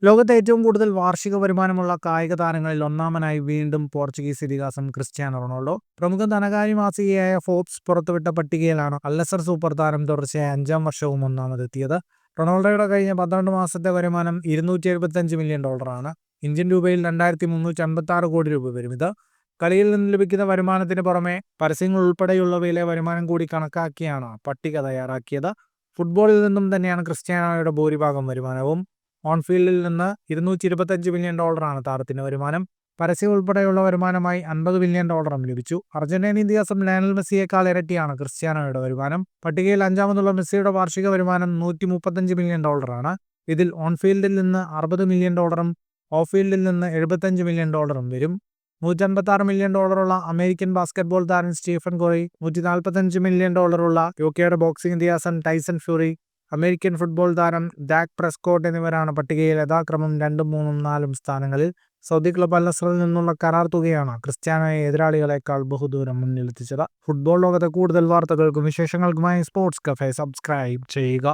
ലോകത്തെ ഏറ്റവും കൂടുതൽ വാർഷിക വരുമാനമുള്ള കായിക താരങ്ങളിൽ ഒന്നാമനായി വീണ്ടും പോർച്ചുഗീസ് ഇതിഹാസം ക്രിസ്ത്യാനോ റൊണാൾഡോ. പ്രമുഖ ധനകാര്യ മാസികയായ ഫോബ്സ് പുറത്തുവിട്ട പട്ടികയിലാണ് അൽ-നസർ സൂപ്പർ താരം തുടർച്ചയായ 5-ാം വർഷവും ഒന്നാമതെത്തിയത്. റൊണാൾഡോയുടെ കഴിഞ്ഞ 12 മാസത്തെ വരുമാനം $275 മില്യൺ. ഇന്ത്യൻ രൂപയിൽ 2356 കോടി രൂപ വരും. ഇത് കളിയിൽ നിന്ന് ലഭിക്കുന്ന വരുമാനത്തിന് പുറമെ പരസ്യങ്ങൾ ഉൾപ്പെടെയുള്ളവയിലെ വരുമാനം കൂടി കണക്കാക്കിയാണ് പട്ടിക തയ്യാറാക്കിയത്. ഫുട്ബോളിൽ നിന്നും തന്നെയാണ് ക്രിസ്ത്യാനോയുടെ ഭൂരിഭാഗം വരുമാനവും. ഓൺഫീൽഡിൽ നിന്ന് $225 മില്യൺ താരത്തിന് വരുമാനം. പരസ്യം ഉൾപ്പെടെയുള്ള വരുമാനമായി $50 മില്യൺ ലഭിച്ചു. അർജന്റീൻ ഇതിഹാസം ലയണൽ മെസ്സിയേക്കാൾ ഇരട്ടിയാണ് ക്രിസ്ത്യാനോയുടെ വരുമാനം. പട്ടികയിൽ 5-ാമതുള്ള മെസ്സിയുടെ വാർഷിക വരുമാനം $135 മില്യൺ. ഇതിൽ ഓൺഫീൽഡിൽ നിന്ന് $60 മില്യൺ, ഓഫ് ഫീൽഡിൽ നിന്ന് $75 മില്യൺ വരും. $156 മില്യൺ ഉള്ള അമേരിക്കൻ ബാസ്കറ്റ്ബോൾ താരം സ്റ്റീഫൻ കോറി, $145 മില്യൺ ഉള്ള യുകെയുടെ ബോക്സിംഗ് ഇതിഹാസം ടൈസൺ ഫ്യൂറി, അമേരിക്കൻ ഫുട്ബോൾ താരം ഡാക് പ്രെസ്കോട്ട് എന്നിവരാണ് പട്ടികയിൽ യഥാക്രമം 2, 3, 4 സ്ഥാനങ്ങളിൽ. സൗദി ക്ലബ് അൽ-നസറിൽ നിന്നുള്ള കരാർ തുകയാണ് ക്രിസ്ത്യാനോയെ എതിരാളികളെക്കാൾ ബഹുദൂരം മുന്നിലെത്തിച്ചത്. ഫുട്ബോൾ ലോകത്തെ കൂടുതൽ വാർത്തകൾക്കും വിശേഷങ്ങൾക്കുമായി സ്പോർട്സ് കഫേ സബ്സ്ക്രൈബ് ചെയ്യുക.